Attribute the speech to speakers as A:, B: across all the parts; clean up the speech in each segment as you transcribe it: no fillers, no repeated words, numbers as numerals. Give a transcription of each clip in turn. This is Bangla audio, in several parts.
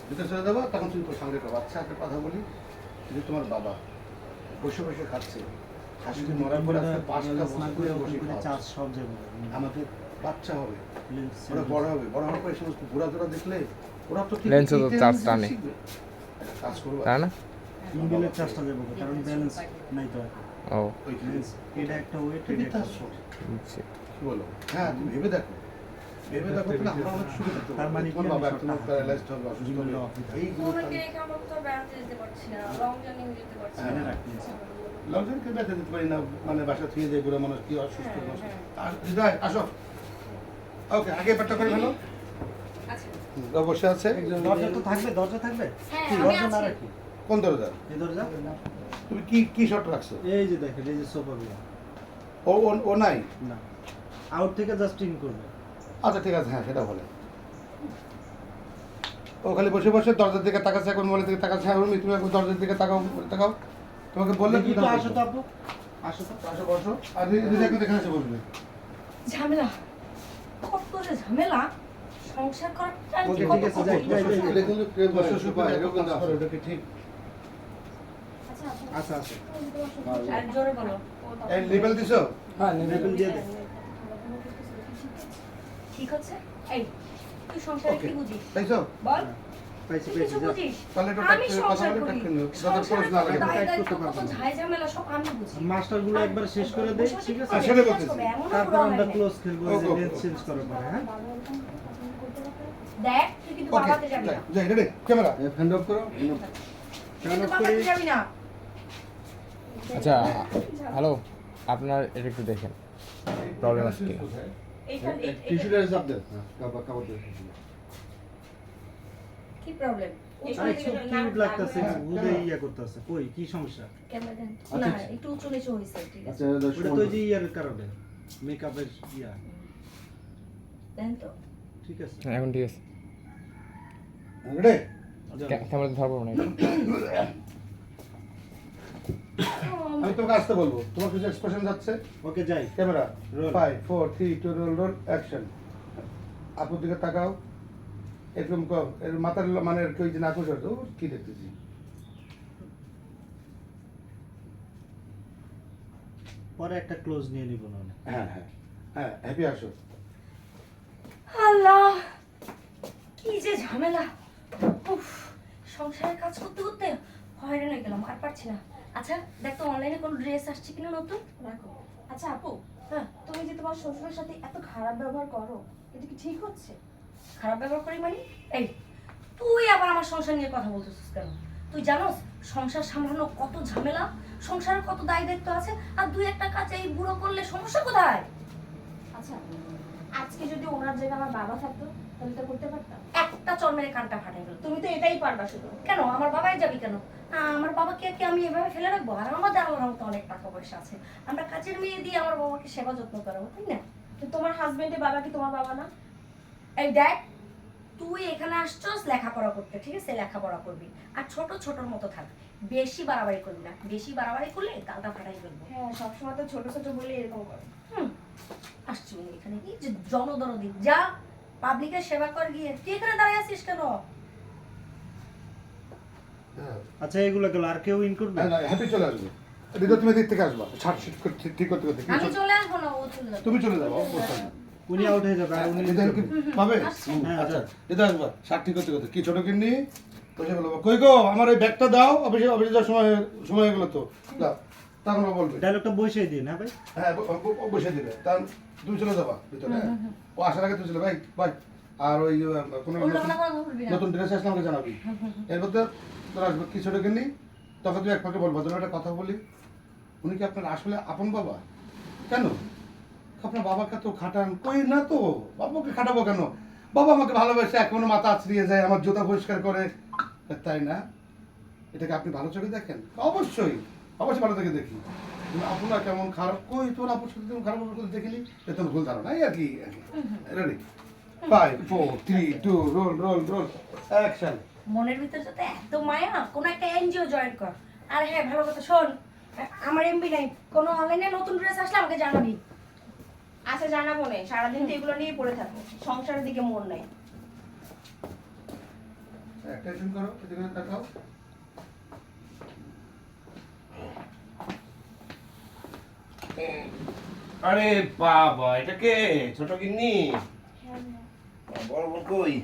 A: ভিতরে চলে যাবো, তখন তুমি তোর সঙ্গে করবো। আচ্ছা একটা কথা বলি, যে তোমার বাবা বসে বসে খাচ্ছে, শাশুড়ি মরার পরে আজকে 5টা বছর করে বসে খাচ্ছে। আমাদের বাচ্চা হবে, ওরা বড় হবে, বড় হওয়ার পরে এই সমস্ত ঘোরাধুরা দেখলে ওরা তো ঠিক
B: লেন্সে তো
A: এইটা
B: চার্জ
A: জিনিস
B: টানে।
A: শিখবে। একটা কাজ করবো,
B: তাই না?
C: সিঙ্গেলের চার্জটা দেবো কারণ ব্যালেন্স নাই তো
B: ও
A: ওইখানে
C: এটা একটা ওয়েট
A: তুমি
C: এটা
A: তার শোন। কি বলো? হ্যাঁ তুমি ভেবে দেখো, ভেবে দেখো তাহলে আমরা অনেক সুবিধা পাবো।
C: তার মানে
A: তোমার
C: কি
A: বাবা
C: আমি
A: তোমার
C: শর্টটা
A: প্যারালাইজড হবে, অসুস্থ হবে, এইগুলো
D: তোমাকে রেখে আমরা কোথাও বেড়াতে যেতে পারছি না, লং জার্নি যেতে পারছি
A: হ্যাঁ,
D: না।
C: রাখতেছি
A: লকডাউনকে ব্যথা দিতে পারি না, মানে বাসা থেকে যায় বুড়ো মানুষ, কি অসুস্থ মানুষ। হৃদয় আসো, ওকে আগে পেটটা করে ফেলো।
D: আচ্ছা
A: বসে আছে
C: দরজা তো থাকবে দরজা থাকবে
D: হ্যাঁ
C: কি
D: আমি
C: দরজা না
D: আছি।
C: রাখি
A: কোন দরজা?
C: এই দরজা
A: তুমি কি কি শর্ট রাখছো?
C: এই যে দেখেন এই যে সোফা গুলো
A: ও ও ও নাই?
C: না আউট থেকে জাস্ট ইন করবে
A: আচ্ছা ঠিক আছে, হ্যাঁ সেটা বলে। ও খালি বসে বসে দরজার দিকে তাকাচ্ছে, এখন মোবাইলের দিকে তাকাচ্ছে। হ্যাঁ রুমি, তুমি এখন দরজার দিকে তাকাও, তাকাও। তোমাকে বললে
C: দেখি
A: কি
C: তো আসো তো আপু আসো তো
A: আসো বসো। আর হৃদয় কিন্তু এখানে এসে বসবে।
D: ঝামেলা, কত যে ঝামেলা সংসার করার টাইম
C: ওকে, ঠিক আছে, যাই, যাই, যাই।
A: এটা কিন্তু কেউ বসে শুধু এরকম কাজ করে, ওটা কি ঠিক?
D: আচ্ছা
C: আচ্ছা আচ্ছা
D: আর জোরে বলো।
A: এই লেবেল দিছো?
C: হ্যাঁ লেভেল দিয়ে দে
D: ঠিক আছে। এই তুই সংসারে
A: ওকে
D: কি বুঝিস
A: তাইছো?
D: বল,
C: পাইছি
D: তুই কিছু
C: পাইছি যা
D: বুঝিস?
A: তাহলে একটু
D: আমি
A: কথা
D: সংসার
A: বলে
D: করি,
A: টাকা নিও, যাতে
D: সংসারের
A: খরচ না লাগে।
D: কত দায়
C: টাইপ
D: দায়িত্ব,
C: করতে
D: কত
C: পারবো না।
D: ঝাই ঝামেলা সব আমি বুঝি।
C: মাস্টারগুলো একবার শেষ করে দেই ঠিক আছে
A: সেটা বলতেছি।
C: তারপর আমরা ক্লোজ খেলবো
A: ওকে,
C: যে
A: ওকে,
C: লেন্স
A: ওকে।
C: চেঞ্জ করার পরে হ্যাঁ
D: দেখ তুই কিন্তু
A: ওকে
D: বাবাতে যাবি না,
A: যাই রেডি ক্যামেরা।
C: হ্যান্ড অফ করো
D: তুই কিন্তু বাবাতে যাবি না।
B: আচ্ছা হ্যালো, আপনার এটা একটু দেখেন প্রবলেম আছে কি?
D: এইখান
A: টিস্যুটা চাপ দেন, কাপড় দেন।
D: কি প্রবলেম?
C: আরে খুব কিউট লাগতেছে বুঝে ইয়া করতেছে কই কি সমস্যা
D: ক্যামেরা দেন
A: আচ্ছা,
D: না,
A: আচ্ছা।
D: একটু উঁচু নিচু হইছে, ঠিক আছে
A: আচ্ছা
C: ওটা তো ওই যে ইয়ার কারণে মেকআপের ইয়া
D: দেন তো।
C: ঠিক আছে
B: হ্যাঁ, এখন ঠিক আছে।
A: রেডি?
B: ক্যামেরা ধরবো না এটা।
A: আমি তোমাকে আসতে বলবো, তোমার কিছু এক্সপ্রেশন যাচ্ছে।
C: ওকে যাই
A: camera
C: Roll.
A: 5 4 3 2 roll roll action. আপুর দিকে তাকাও, এরকম কর, এর মাথার মানে কেউ যে নাকুশ হতো কি দেখতেছি।
C: পরে একটা ক্লোজ নিয়ে নিব না
A: হ্যাঁ হ্যাঁ হ্যাঁ, হ্যাপি আসো।
D: আল্লাহ কি যে ঝামেলা, উফ সংসারের কাজ করতে করতে হয়রান হয়ে গেলাম, আর পারছি না। আচ্ছা দেখ তো অনলাইনে কোনো ড্রেস আসছে কিনা নতুন।
E: রাখো। আচ্ছা আপু,
D: হ্যাঁ
E: তুমি যে তোমার শ্বশুরের সাথে এত খারাপ ব্যবহার করো, এটা কি ঠিক হচ্ছে?
D: খারাপ ব্যবহার করি মানে? এই তুই আবার আমার সংসার নিয়ে কথা বলতেছিস কেন? তুই জানোস সংসার সামলানো কত ঝামেলা, সংসারের কত দায় দায়িত্ব আছে, আর দুই একটা কাজ এই বুড়ো করলে সমস্যা কোথায়?
E: আচ্ছা, আজকে যদি ওনার জায়গায় আমার বাবা থাকতো তাহলে তো করতে পারতাম।
D: একটা চর মেরে কানটা ফাটাই গেল।
E: তুমি তো এটাই পারবা শুধু।
D: কেন আমার বাবাই যাবি কেন? আমার বাবাকে কি আমি এভাবে ফেলে রাখবো? আর আমাদের আল্লাহর মতো অনেক টাকা পয়সা আছে, আমরা কাজের মেয়ে দিয়ে আমার বাবাকে সেবা যত্ন করাবো, তাই না?
E: তো তোমার হাজবেন্ডের বাবা কি তোমার বাবা না?
D: এই দেখ, তুই এখানে আসছস লেখাপড়া করতে, ঠিক আছে? লেখাপড়া করবি আর ছোট ছোটর মতো থাক, বেশি বাড়াবাড়ি করবি না। বেশি বাড়াবাড়ি করলে গালটা ফাটাই ফেলবো।
E: হ্যাঁ, সবসময় তো ছোট ছোট বলে এরকম করে।
D: হুম, আসছি উনি এখানে কি যে জনদরদি, যা পাবলিকের সেবা কর গিয়ে। তুই এখানে দাঁড়িয়ে আছিস কেন?
A: হ্যাঁ
C: আচ্ছা এগুলো গেল আর কেউ ইন করবে
A: হ্যাপি চলে আসবে। হৃদয় তুমি দিক থেকে আসবা, ছাড় শিট ঠিক করতে করতে।
D: আমি চলে আসবো না, ও চলে যাবে।
A: তুমি চলে যাবো, অবশ্যই না।
C: উনি আউট হয়ে যাবে আর উনি
A: হৃদয় কি পাবে?
D: আসছে।
C: হ্যাঁ,
A: আচ্ছা
C: আচ্ছা।
A: হৃদয় আসবা, শার্ট ঠিক করতে করতে। কি ছোট কিন্নি বসে গেলো, কই গো আমার ওই ব্যাগটা দাও, অফিসে অফিসে যাওয়ার সময় সময় হয়ে গেলো তো দাও। তখন ও বলবে
C: ডায়লগটা বসিয়ে দিন হ্যাঁ ভাই
A: হ্যাঁ ও বসে দিবে, তার তুমি চলে যাবা ভিতরে। হ্যাঁ? ও আসার আগে তুমি চলে ভাই ভাই। আর ওই কোনো
D: উল্টাপাল্টা কথা বলবি না।
A: নতুন ড্রেস আসলে আমাকে জানাবি। এর মধ্যে তোর আসবে কি ছোট কিনি, তখন তুই এক ফাঁকে বলবো তোর একটা কথা বলি। উনি কি আপনার আসলে আপন বাবা? কেন আপনার বাবাকে তো খাটান কই না তো, বাবাকে খাটাবো কেন? বাবা আমাকে ভালোবাসে, এখনো মাথা আছড়িয়ে যায়, আমার জুতা পরিষ্কার করে, তাই না? এটাকে আপনি ভালো চোখে দেখেন? অবশ্যই অবশ্যই ভালো চোখে দেখি। কিন্তু আপনার কেমন খারাপ, কই তোর আপুর সাথে তুমি খারাপ ব্যবহার করতে দেখিনি, এটা তোমার ভুল ধারণা। এই আর কি ready 5 4 3 2 roll roll roll action.
D: মনের ভিতরে যাতে এত মায়া, কোনো একটা এনজিও জয়েন কর। আর হ্যাঁ ভালো কথা শোন, আমার এমবি নাই, কোনো অনলাইনে নতুন ড্রেস আসলে আমাকে জানাবি।
E: আচ্ছা জানাবো না, সারাদিন তো এগুলো নিয়ে পড়ে থাকো, সংসারের দিকে মন নাই।
A: অ্যাটেনশন করো, এদিকে তাকাও।
F: আরে বাবা, এটা কে? ছোট গিন্নি?
E: হ্যাঁ
F: বড় বোন কই?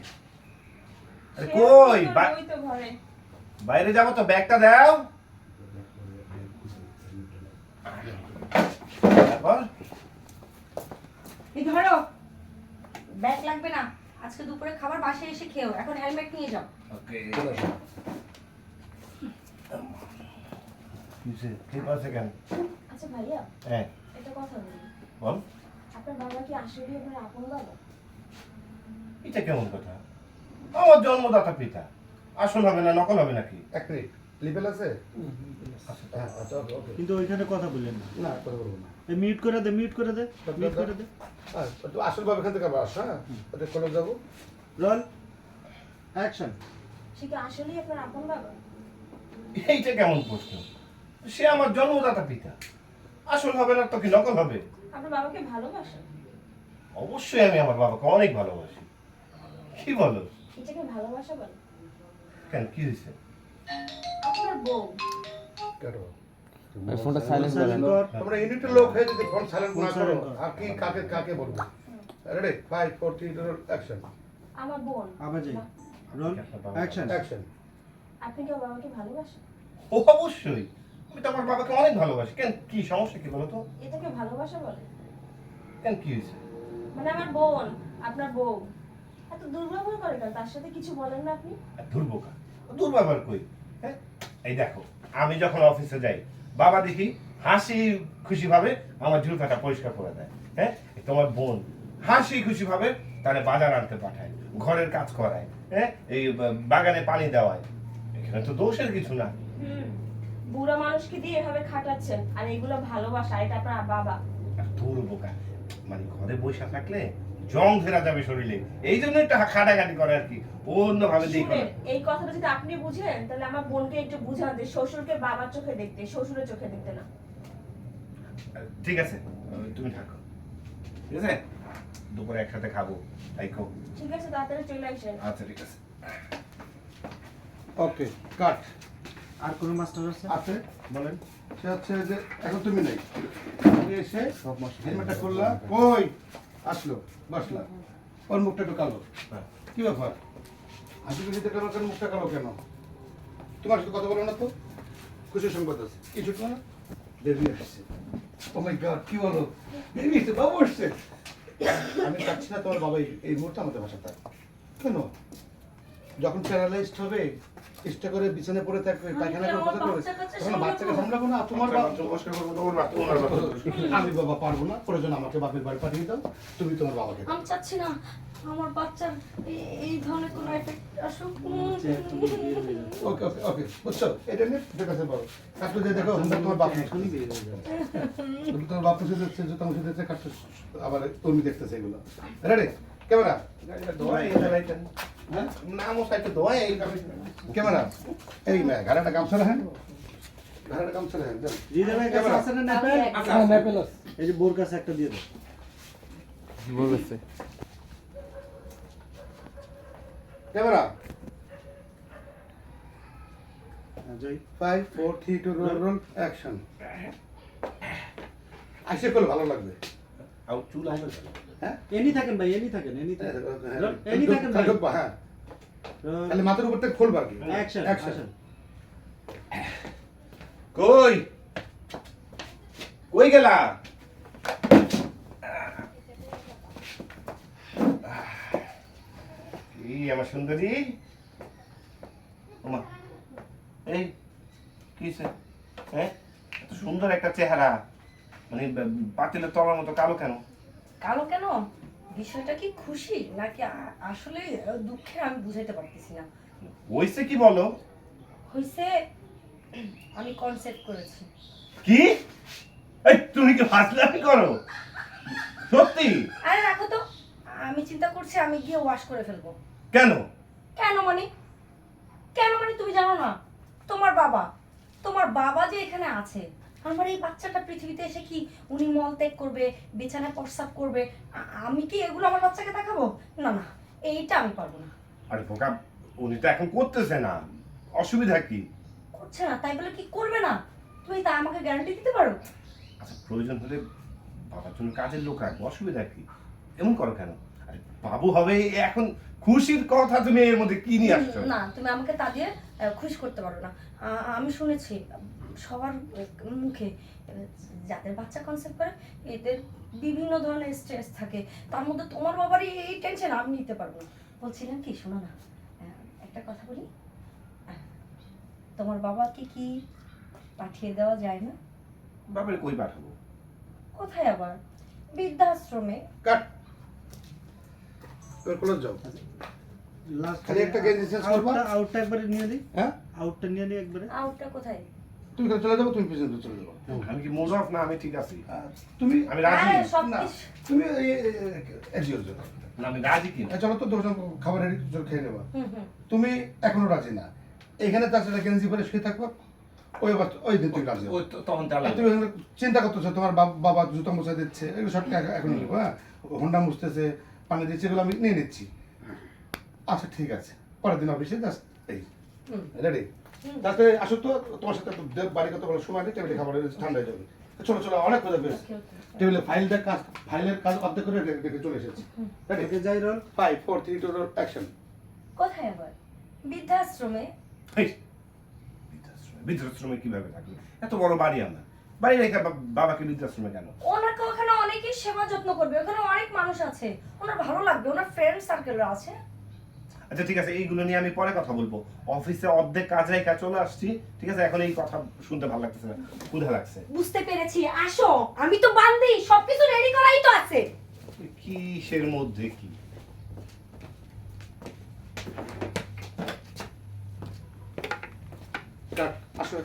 F: আরে কই?
E: ওই তো ঘরে।
F: বাইরে যাবো তো, ব্যাগটা দাও। তারপর
D: এই ধরো, ব্যাগ লাগবে না, আজকে দুপুরে খাবার বাসায় এসে খেও, এখন হেলমেট নিয়ে যাও।
F: ওকে, ঠিক আছে কেন?
E: আচ্ছা ভাইয়া,
F: হ্যাঁ
E: একটা কথা বলি।
F: বল।
E: আপনার বাবা কি আসলে আপনার আপন বাবা?
F: এটা কেমন কথা? আমার জন্মদাতা পিতা, আসল হবে না নকল হবে নাকি?
A: এক মিনিট, লিবেল আছে? হ্যাঁ, আচ্ছা, ওকে, ওকে।
C: কিন্তু ওইখানে কথা বললেন না।
A: না, কথা বলবো না।
C: এই মিউট করে দে, মিউট করে দে, মিউট করে দে।
A: হ্যাঁ, তো আসল ভাবে এখান থেকে আবার আস, হ্যাঁ? ওদের কলেজ যাবো।
C: Roll action.
E: সে কি আসলেই আপনার আপন বাবা?
F: এইটা কেমন প্রশ্ন? সে আমার জন্মদাতা পিতা, আসল হবে না তো কি নকল হবে?
E: আপনার বাবাকে ভালোবাসেন?
F: অবশ্যই আমি আমার বাবাকে অনেক ভালোবাসি। কি বলো?
E: এটাকে ভালোবাসা বলে?
F: কেন, কি হয়েছে?
E: আপনার বউ
A: কেন?
B: ওই ফোনটা সাইলেন্ট করেন।
C: সাইলেন্ট কর।
A: তোমরা ইউনিটের লোক হয়ে যদি ফোন সাইলেন্ট
C: ফোন
A: না করো,
C: silent করো।
A: আর কি কাকে কাকে বলবো? Ready, 5 4 3 2 action.
E: আমার বোন।
C: আবার যাই। Roll action.
A: অ্যাকশন।
E: আপনি কি ওর বাবাকে ভালোবাসেন?
F: ও অবশ্যই, আমি তো আমার বাবাকে অনেক ভালোবাসি। কেন, কি সমস্যা কি বলো তো?
E: এটাকে ভালোবাসা বলে?
F: কেন, কি হয়েছে?
E: মানে আমার বোন, আপনার বউ এত দুর্ব্যবহার করে কেন? তার সাথে কিছু বলেন না আপনি?
F: আর দুর্বোকা, দুর্ব্যবহার কই? হ্যাঁ, এই দেখো, আমি যখন অফিসে যাই, বাবা দেখি হাসি খুশি ভাবে আমার জুতাটা পরিষ্কার করে দেয়। হ্যাঁ, তোমার বোন হাসি খুশি ভাবে তাহলে বাজার আনতে পাঠায়, ঘরের কাজ করায়, হ্যাঁ, এই বাগানে পানি দেওয়ায়। এখানে তো দোষের কিছু না।
E: বুড়া মানুষকে দিয়ে এভাবে খাটাচ্ছেন, আর এগুলো ভালোবাসা? এটা আপনার বাবা?
F: আর দুর্বোকা, মানে ঘরে বসে থাকলে জং ধরা যাবে শরীরে, এই জন্য একটা খাটাখাটি করে আর কি, অন্যভাবে দিয়ে করে।
E: শুনেন, এই কথাটা যদি আপনি বুঝেন তাহলে আমার বোনকে একটু বুঝান যে শ্বশুরকে বাবার চোখে দেখতে, শ্বশুরের চোখে দেখতে না।
F: ঠিক আছে, তুমি থাকো, ঠিক আছে? দুপুরে একসাথে খাবো, তাই খো।
E: ঠিক আছে, তাড়াতাড়ি চলে আসেন।
F: আচ্ছা, ঠিক আছে।
A: ওকে, কাট।
C: আর কোন মাস্টার আছে?
A: আছে,
C: বলেন।
A: সে হচ্ছে যে এখন তুমি নেই, তুমি এসে হেলমেটটা করলা, কই আসলো, বসলা, ওর মুখটা একটু কালো।
F: হ্যাঁ।
A: কি ব্যাপার? হাসি খুশিতে কালো কেন, মুখটা কালো কেন? তোমার সাথে কথা বলো না তো? খুশির সংবাদ আছে, কিছু না? বেবি আসছে। ও মাই গড, কি বলো? বেবি এসে, বাবু আসছে। আমি চাচ্ছি না তোমার বাবা এই মুহূর্তে আমাদের বাসা থাক। কেন? যখন প্যারালাইজড হবে, চেষ্টা করে বিছানায় পড়ে থাকবে, পায়খানা করে কথা করবে, তখন বাচ্চাকে সামলাবো না। তোমার
F: নমস্কার করবো, তোমার বাচ্চা।
A: আমি বাবা পারবো না, প্রয়োজন আমাকে বাপের বাড়ি পাঠিয়ে দাও, তুমি তোমার বাবাকে দাও।
D: আমি চাচ্ছি না আমার বাচ্চার এই ধরনের কোনো এফেক্ট আসুক।
A: ওকে ওকে ওকে, বুঝছো? এটা নিয়ে ঠিক আছে বলো। কাটলো যে দেখো, তোমার বাপ
C: এখনই বের হয়ে যাবে।
A: তোমার বাপ মুছে দিচ্ছে, জুতা মুছে দিচ্ছে, কাটছো আবার তুমি দেখতেছে এগুলো। রেডি, ক্যামেরা, হ্যাঁ ক্যামেরা, এই না ঘাড়াটা গামছা রাখেন, ঘাড়াটা গামছা রাখেন।
C: দিদা ভাই কাছে আছে না নেপেল? এই যে বোর কাছে একটা দিয়ে দাও।
B: বলেছে
A: ক্যামেরা,
C: জয়।
A: 5 4 3 2 রোল অ্যাকশন। আসে করলে ভালো লাগবে।
F: চুল আসবে।
A: হ্যাঁ,
C: এনি থাকেন ভাই, এনি থাকেন, এনি থাকেন। এনি থাকেন ভাই।
A: হ্যাঁ, তাহলে মাথার উপর থেকে খুলবা আর কি।
C: Action,
A: action.
C: অ্যাকশন।
F: কই কই গেলা? কি আমার সুন্দরী? ওমা, এই কিসে? হ্যাঁ, এত সুন্দর একটা চেহারা, মানে পাতিলের তলার মতো কালো কেন?
D: কালো কেন? বিষয়টা কি খুশি নাকি আসলে দুঃখে আমি বুঝাইতে পারতেছি না।
F: হইছে কি বলো?
D: হইছে, আমি কনসেপ্ট করেছি।
F: কি? এই তুমি কি ফাজলামি করো? সত্যি?
D: আরে রাখো তো, আমি চিন্তা করছি আমি গিয়ে ওয়াশ করে ফেলবো।
F: কেন?
D: কেন মানে? কেন মানে তুমি জানো না? তোমার বাবা যে এখানে আছে, আমার এই বাচ্চাটা পৃথিবীতে এসে কি উনি মলত্যাগ করবে, বিছানায় প্রস্রাব করবে, আমি কি এগুলো আমার বাচ্চাকে দেখাবো? না না, এইটা আমি পারবো না।
F: আরে বোকা, উনি তো এখন করতেছে না, অসুবিধা কি?
D: করছে না তাই বলে কি করবে না? তুমি তা আমাকে গ্যারান্টি দিতে পারো?
F: আচ্ছা প্রয়োজন হলে বাবার জন্য কাজের লোক রাখবো, অসুবিধা কি? এমন করো কেন? আরে বাবু হবে এখন, খুশির কথা তুমি এর মধ্যে কি নিয়ে আসছো?
D: না, তুমি আমাকে তা দিয়ে খুশি করতে পারো না। আমি শুনেছি সবার মুখে যাদের বাচ্চা কনসেপ্ট করে এদের বিভিন্ন ধরনের স্ট্রেস থাকে, তার মধ্যে তোমার বাবারই এই টেনশন আমি নিতে পারবো না। বলছিলাম কি, শোনো না, একটা কথা বলি, তোমার বাবাকে কি পাঠিয়ে দেওয়া যায় না?
F: বাবার কই পাঠাবো?
D: কোথায় আবার? বৃদ্ধাশ্রমে।
A: কাট এবার কোলে যাও।
C: লাস্ট
A: খালি একটা গেঞ্জি চেঞ্জ করবা?
C: আউটটা একবারে নিয়ে নিই,
A: হ্যাঁ
C: আউটটা নিয়ে নিই একবারে।
D: আউটটা কোথায়?
A: তুমি এখানে চলে যাবো, তুমি পিছনে চলে যাবো।
F: আমি কি মুড অফ? না আমি ঠিক আছি,
A: তুমি
F: আমি রাজি।
D: হ্যাঁ, সব
A: না
D: কিছু।
A: তুমি এজিওর জন্য
F: না আমি রাজি কি না।
A: চলো তো দোকান খাবার রেডি, চল খেয়ে নেবা।
D: হুম হুম।
A: তুমি এখনো রাজি না, এখানে তার সাথে গেঞ্জি পরে শুয়ে থাকবা, ওই দিন তুমি রাজি হবে।
F: ওই তখন তাহলে
A: আর তুমি এখানে চিন্তা করতেছো তোমার বাবা জুতা মুছা দিচ্ছে, এগুলো সব এখন নেবো। হ্যাঁ, হোন্ডা মুছতেছে, পানি দিচ্ছে, এগুলো আমি নিয়ে নিচ্ছি। আচ্ছা ঠিক আছে, পরের দিন অফিসে জাস্ট এই
D: হুম।
A: রেডি। তাতে আসো তো, তোমার সাথে একটু বাড়ি কথা বলার সময় নেই, টেবিলে খাবার ঠান্ডা হয়ে যাবে। চলো চলো, অনেক কথা পেয়েছি।
D: ওকে ওকে।
A: টেবিলে ফাইলের কাজ অর্ধেক করে রেখে চলে এসেছি। রেডি?
C: ওকে যাই রোল।
A: 5 4 3 2 অ্যাকশন।
D: কোথায় আবার? বৃদ্ধাশ্রমে।
F: এই, বৃদ্ধাশ্রমে কিভাবে থাকবে? এত বড় বাড়ি আমরা, বাড়ি রেখে বাবাকে বৃদ্ধাশ্রমে কেন?
D: ওনাকে ওখানে অনেকেই সেবা যত্ন করবে, ওখানে অনেক মানুষ আছে, ওনার ভালো লাগবে, ওনার ফ্রেন্ড সার্কেল আছে।
F: আচ্ছা ঠিক আছে, এইগুলো নিয়ে আমি পরে কথা বলবো। অফিসে অর্ধেক কাজ রেখে চলে আসছি, ঠিক আছে? এখন এই কথা শুনতে ভালো লাগতেছে না, ক্ষুধা লাগছে।
D: বুঝতে পেরেছি, আসো, আমি তো বান্দি, সবকিছু রেডি করাই তো আছে।
F: কিসের মধ্যে কি?
A: আসো